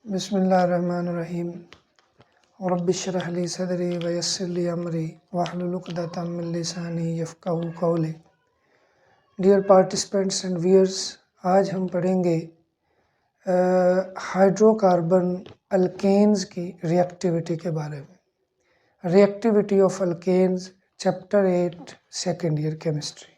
बिस्मिल्लाहिर्रहमानिर्रहीम रब्बिश्रह ली सदरी वयस्सिर ली अमरी वाहलुल उक़दतम मिन लिसानी यफ़क़हू क़ौली। डियर पार्टिसिपेंट्स एंड व्यूअर्स, आज हम पढ़ेंगे हाइड्रोकार्बन अल्केन्स की रिएक्टिविटी के बारे में। Reactivity of alkanes, chapter 8, second year chemistry.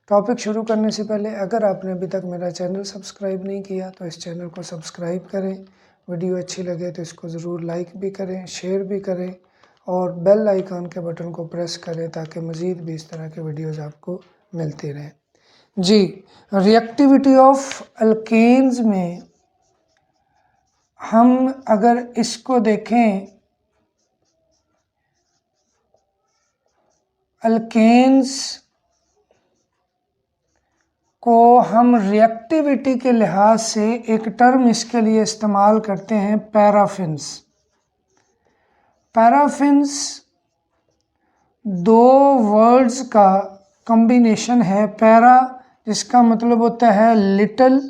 Topic शुरू करने से पहले अगर आपने अभी तक मेरा चैनल सब्सक्राइब नहीं किया तो इस चैनल को सब्सक्राइब करें। वीडियो अच्छी लगे तो इसको ज़रूर लाइक भी करें, शेयर भी करें और बेल आइकन के बटन को प्रेस करें ताकि मज़ीद भी इस तरह के वीडियोज़ आपको मिलती रहें। जी, रिएक्टिविटी ऑफ अल्केन्स में हम अगर इसको देखें, अल्केन्स को हम रिएक्टिविटी के लिहाज से एक टर्म इसके लिए इस्तेमाल करते हैं, पैराफिन्स। पैराफिन्स दो वर्ड्स का कॉम्बिनेशन है। पैरा जिसका मतलब होता है लिटिल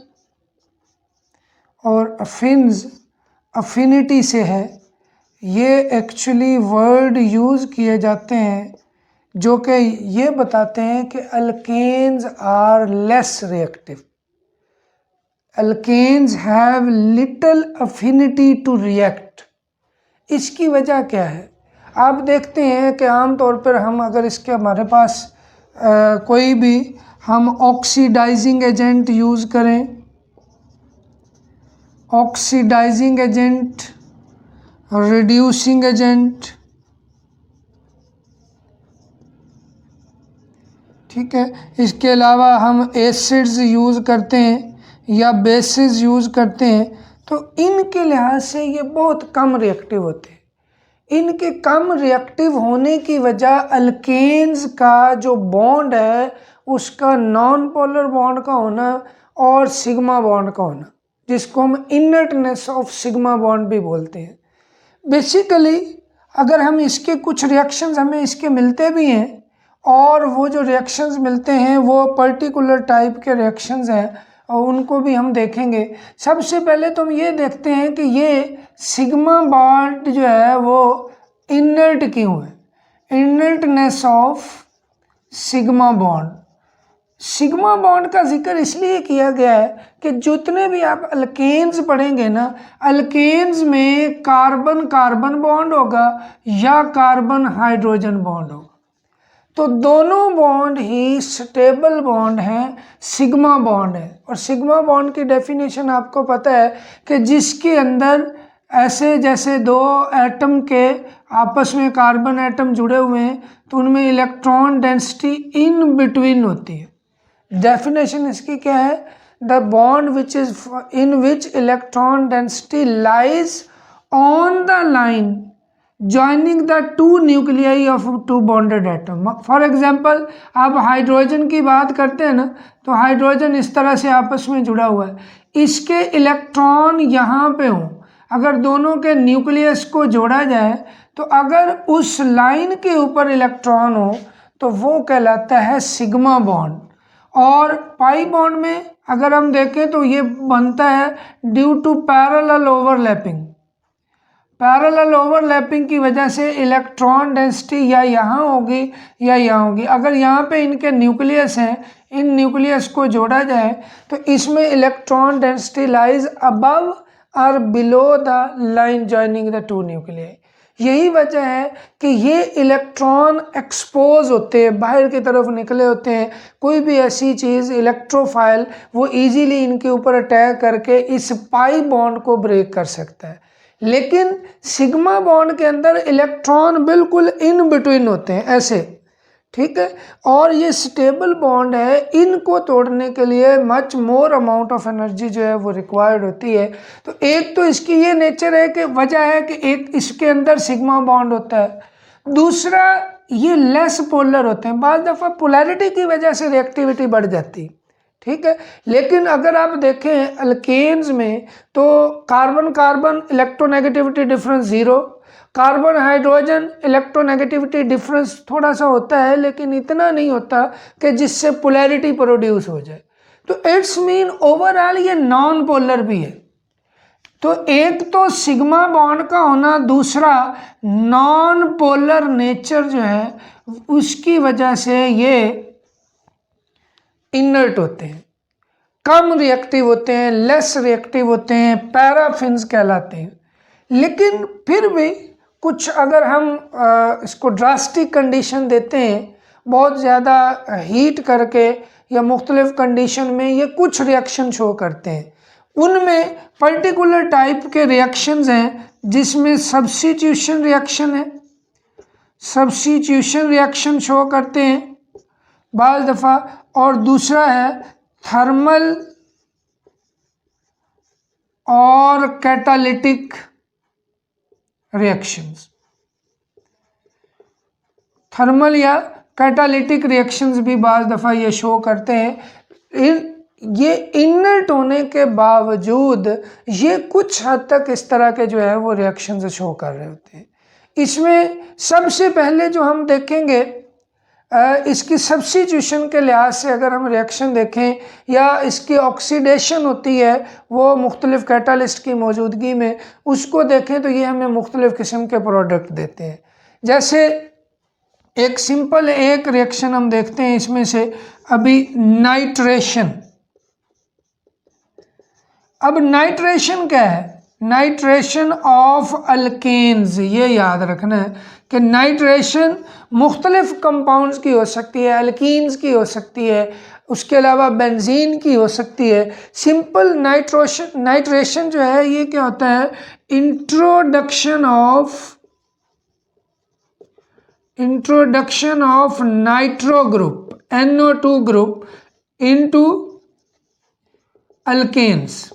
और अफिन्स अफिनिटी से है। ये एक्चुअली वर्ड यूज़ किए जाते हैं जो कि ये बताते हैं कि alkanes are less reactive. Alkanes have little affinity to react. इसकी वजह क्या है? आप देखते हैं कि आम तौर पर हम अगर इसके हमारे पास कोई भी हम ऑक्सीडाइजिंग एजेंट यूज़ करें, ऑक्सीडाइजिंग एजेंट, रिड्यूसिंग एजेंट, ठीक है, इसके अलावा हम एसिड्स यूज़ करते हैं या बेसिस यूज़ करते हैं, तो इनके लिहाज से ये बहुत कम रिएक्टिव होते हैं। इनके कम रिएक्टिव होने की वजह अल्केन्स का जो बॉन्ड है उसका नॉन पोलर बॉन्ड का होना और सिग्मा बॉन्ड का होना, जिसको हम इनर्टनेस ऑफ सिग्मा बॉन्ड भी बोलते हैं। बेसिकली अगर हम इसके कुछ रिएक्शंस हमें इसके मिलते भी हैं और वो जो रिएक्शंस मिलते हैं वो पर्टिकुलर टाइप के रिएक्शंस हैं और उनको भी हम देखेंगे। सबसे पहले तो हम ये देखते हैं कि ये सिग्मा बॉन्ड जो है वो इनर्ट क्यों है। Inertness of sigma bond. Sigma bond का जिक्र इसलिए किया गया है कि जितने भी आप अल्केन्स पढ़ेंगे ना, अल्केन्स में कार्बन कार्बन बॉन्ड होगा या कार्बन हाइड्रोजन बॉन्ड होगा, तो दोनों बॉन्ड ही स्टेबल बॉन्ड हैं, सिग्मा बॉन्ड है। और सिग्मा बॉन्ड की डेफिनेशन आपको पता है कि जिसके अंदर ऐसे जैसे दो एटम के आपस में कार्बन एटम जुड़े हुए हैं तो उनमें इलेक्ट्रॉन डेंसिटी इन बिटवीन होती है। डेफिनेशन इसकी क्या है? The bond which is in which electron density lies on the line joining the two nuclei of two bonded atom। For example आप हाइड्रोजन की बात करते हैं ना, तो हाइड्रोजन इस तरह से आपस में जुड़ा हुआ है, इसके इलेक्ट्रॉन यहाँ पे हों, अगर दोनों के न्यूक्लियस को जोड़ा जाए तो अगर उस लाइन के ऊपर इलेक्ट्रॉन हो तो वो कहलाता है सिग्मा बॉन्ड। और पाई बॉन्ड में अगर हम देखें तो ये बनता है due to parallel overlapping. Parallel overlapping की वजह से इलेक्ट्रॉन डेंसिटी या यहाँ होगी या यहाँ होगी। अगर यहाँ पे इनके न्यूक्लियस हैं, इन न्यूक्लियस को जोड़ा जाए तो इसमें इलेक्ट्रॉन डेंसिटी लाइज अबव और below the line joining the two nuclei. यही वजह है कि ये इलेक्ट्रॉन एक्सपोज होते हैं, बाहर की तरफ निकले होते हैं। कोई भी ऐसी चीज़ इलेक्ट्रोफाइल वो इजीली इनके ऊपर अटैक करके इस पाई बॉन्ड को ब्रेक कर सकता है। लेकिन सिग्मा बॉन्ड के अंदर इलेक्ट्रॉन बिल्कुल इन बिटवीन होते हैं ऐसे, ठीक है, और ये स्टेबल बॉन्ड है। इनको तोड़ने के लिए much more amount of energy जो है वो रिक्वायर्ड होती है। तो एक तो इसकी ये नेचर है कि वजह है कि एक इसके अंदर सिग्मा बॉन्ड होता है, दूसरा ये लेस पोलर होते हैं। बाद दफ़ा पोलैरिटी की वजह से रिएक्टिविटी बढ़ जाती है, ठीक है। लेकिन अगर आप देखें अल्केन्स में तो carbon carbon electronegativity difference 0, carbon hydrogen electronegativity difference थोड़ा सा होता है लेकिन इतना नहीं होता कि जिससे पोलैरिटी प्रोड्यूस हो जाए। तो इट्स मीन ओवरऑल ये नॉन पोलर भी है। तो एक तो सिग्मा बॉन्ड का होना, दूसरा नॉन पोलर नेचर जो है उसकी वजह से ये इनर्ट होते हैं, कम रिएक्टिव होते हैं, लेस रिएक्टिव होते हैं, पैराफिन्स कहलाते हैं। लेकिन फिर भी कुछ अगर हम इसको ड्रास्टिक कंडीशन देते हैं, बहुत ज़्यादा हीट करके या मुख्तलिफ कंडीशन में ये कुछ रिएक्शन शो करते हैं। उनमें पर्टिकुलर टाइप के रिएक्शंस हैं जिसमें सब्स्टिट्यूशन रिएक्शन है, सब्स्टिट्यूशन रिएक्शन शो करते हैं बाज़ दफ़ा, और दूसरा है थर्मल और कैटालिटिक रिएक्शंस। थर्मल या कैटालिटिक रिएक्शंस भी बाज़ दफ़ा ये शो करते हैं। ये इनर्ट होने के बावजूद ये कुछ हद तक इस तरह के जो है वो रिएक्शंस शो कर रहे होते हैं। इसमें सबसे पहले जो हम देखेंगे इसकी सब्स्टिट्यूशन के लिहाज से अगर हम रिएक्शन देखें या इसकी ऑक्सीडेशन होती है वो मुख्तलिफ कैटालिस्ट की मौजूदगी में, उसको देखें तो ये हमें मुख्तलिफ किस्म के प्रोडक्ट देते हैं। जैसे एक सिंपल एक रिएक्शन हम देखते हैं इसमें से अभी, नाइट्रेशन। अब नाइट्रेशन क्या है? Nitration of alkanes. ये याद रखना है कि नाइट्रेशन मुख्तलिफ कंपाउंड्स की हो सकती है, अल्कीन्स की हो सकती है, उसके अलावा बेंजीन की हो सकती है। सिंपल नाइट्रेशन जो है ये क्या होता है? Introduction of nitro group, NO2 group into alkanes.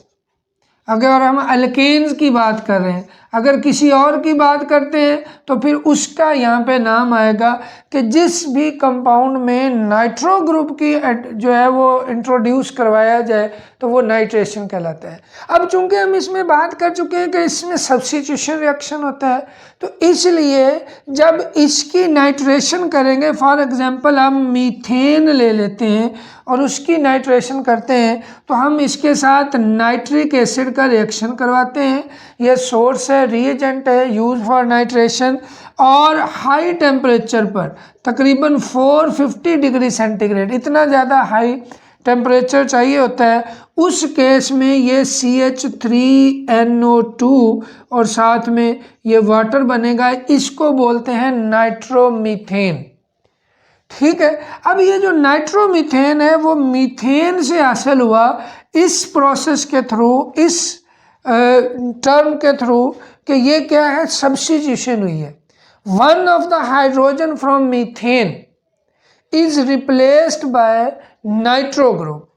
अगर हम अल्केन्स की बात कर रहे हैं, अगर किसी और की बात करते हैं तो फिर उसका यहाँ पे नाम आएगा कि जिस भी कंपाउंड में नाइट्रो ग्रुप की जो है वो इंट्रोड्यूस करवाया जाए तो वो नाइट्रेशन कहलाता है। अब चूंकि हम इसमें बात कर चुके हैं कि इसमें सब्स्टिट्यूशन रिएक्शन होता है, तो इसलिए जब इसकी नाइट्रेशन करेंगे, फॉर एग्जांपल हम मीथेन ले लेते हैं और उसकी नाइट्रेशन करते हैं, तो हम इसके साथ नाइट्रिक एसिड का रिएक्शन करवाते हैं। यह सोर्स है, रिएजेंट है यूज फॉर नाइट्रेशन, और हाई टेम्परेचर पर तकरीबन 450 डिग्री सेंटीग्रेड, इतना ज़्यादा हाई टेम्परेचर चाहिए होता है। उस केस में ये CH3NO2 और साथ में ये वाटर बनेगा, इसको बोलते हैं नाइट्रोमीथेन। ठीक है। अब ये जो नाइट्रोमीथेन है वो मीथेन से हासिल हुआ इस प्रोसेस के थ्रू, इस टर्म के थ्रू कि ये क्या है? सब्स्टिट्यूशन हुई है। One of the hydrogen from methane is replaced by nitro group.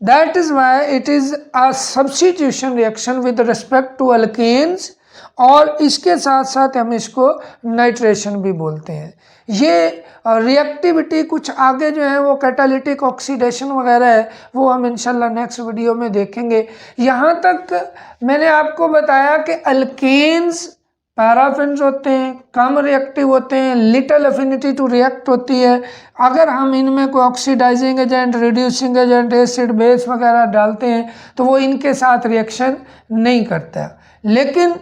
That is why it is a substitution reaction with respect to alkanes, और इसके साथ साथ हम इसको नाइट्रेशन भी बोलते हैं। ये रिएक्टिविटी कुछ आगे जो है वो कैटालिटिक ऑक्सीडेशन वगैरह है, वो हम इंशाल्लाह नेक्स्ट वीडियो में देखेंगे। यहाँ तक मैंने आपको बताया कि अल्केन्स पैराफिन्स होते हैं, कम रिएक्टिव होते हैं, लिटल अफिनिटी टू रिएक्ट होती है। अगर हम इनमें कोई oxidising agent, reducing agent, acid base वगैरह डालते हैं तो वो इनके साथ रिएक्शन नहीं करता। लेकिन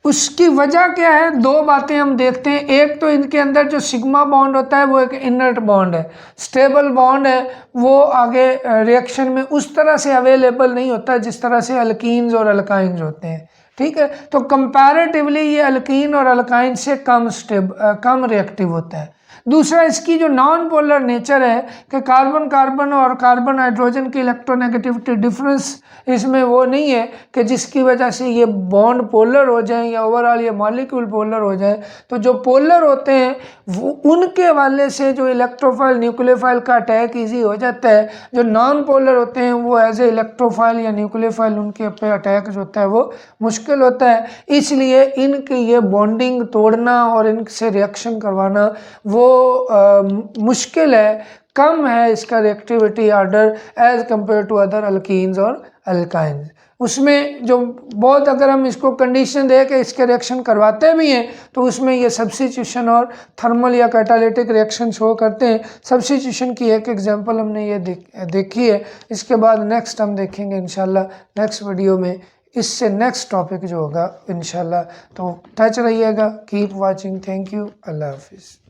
उसकी वजह क्या है? दो बातें हम देखते हैं। एक तो इनके अंदर जो सिग्मा बॉन्ड होता है वो एक इनर्ट बॉन्ड है, स्टेबल बॉन्ड है, वो आगे रिएक्शन में उस तरह से अवेलेबल नहीं होता जिस तरह से अल्कीन्स और अल्काइंस होते हैं। ठीक है, तो कंपैरेटिवली ये अल्कीन और अल्काइन से कम रिएक्टिव होता है। दूसरा, इसकी जो नॉन पोलर नेचर है कि कार्बन कार्बन और कार्बन हाइड्रोजन की इलेक्ट्रोनेगेटिविटी डिफरेंस इसमें वो नहीं है कि जिसकी वजह से ये बॉन्ड पोलर हो जाए या ओवरऑल ये मॉलिक्यूल पोलर हो जाए। तो जो पोलर होते हैं वो उनके वाले से जो इलेक्ट्रोफाइल न्यूक्लियोफाइल का अटैक ईजी हो जाता है। जो नॉन पोलर होते हैं वो एज ए इलेक्ट्रोफाइल या न्यूक्लियोफाइल उनके पे अटैक जो होता है वो मुश्किल होता है। इसलिए इनकी ये बॉन्डिंग तोड़ना और इनसे रिएक्शन करवाना वो मुश्किल है, कम है इसका reactivity order as compare to other alkenes और अल्काइंस। उसमें जो बहुत, अगर हम इसको कंडीशन दे के इसके रिएक्शन करवाते भी हैं तो उसमें ये सब्स्टिट्यूशन और थर्मल या कैटालिटिक रिएक्शन शो करते हैं। सब्स्टिट्यूशन की एक एग्जांपल हमने ये देखी है। इसके बाद नेक्स्ट हम देखेंगे इंशाल्लाह नेक्स्ट वीडियो में इससे नेक्स्ट टॉपिक जो होगा इंशाल्लाह। तो टच रहिएगा, कीप वाचिंग, थैंक यू, अल्लाह हाफिज़।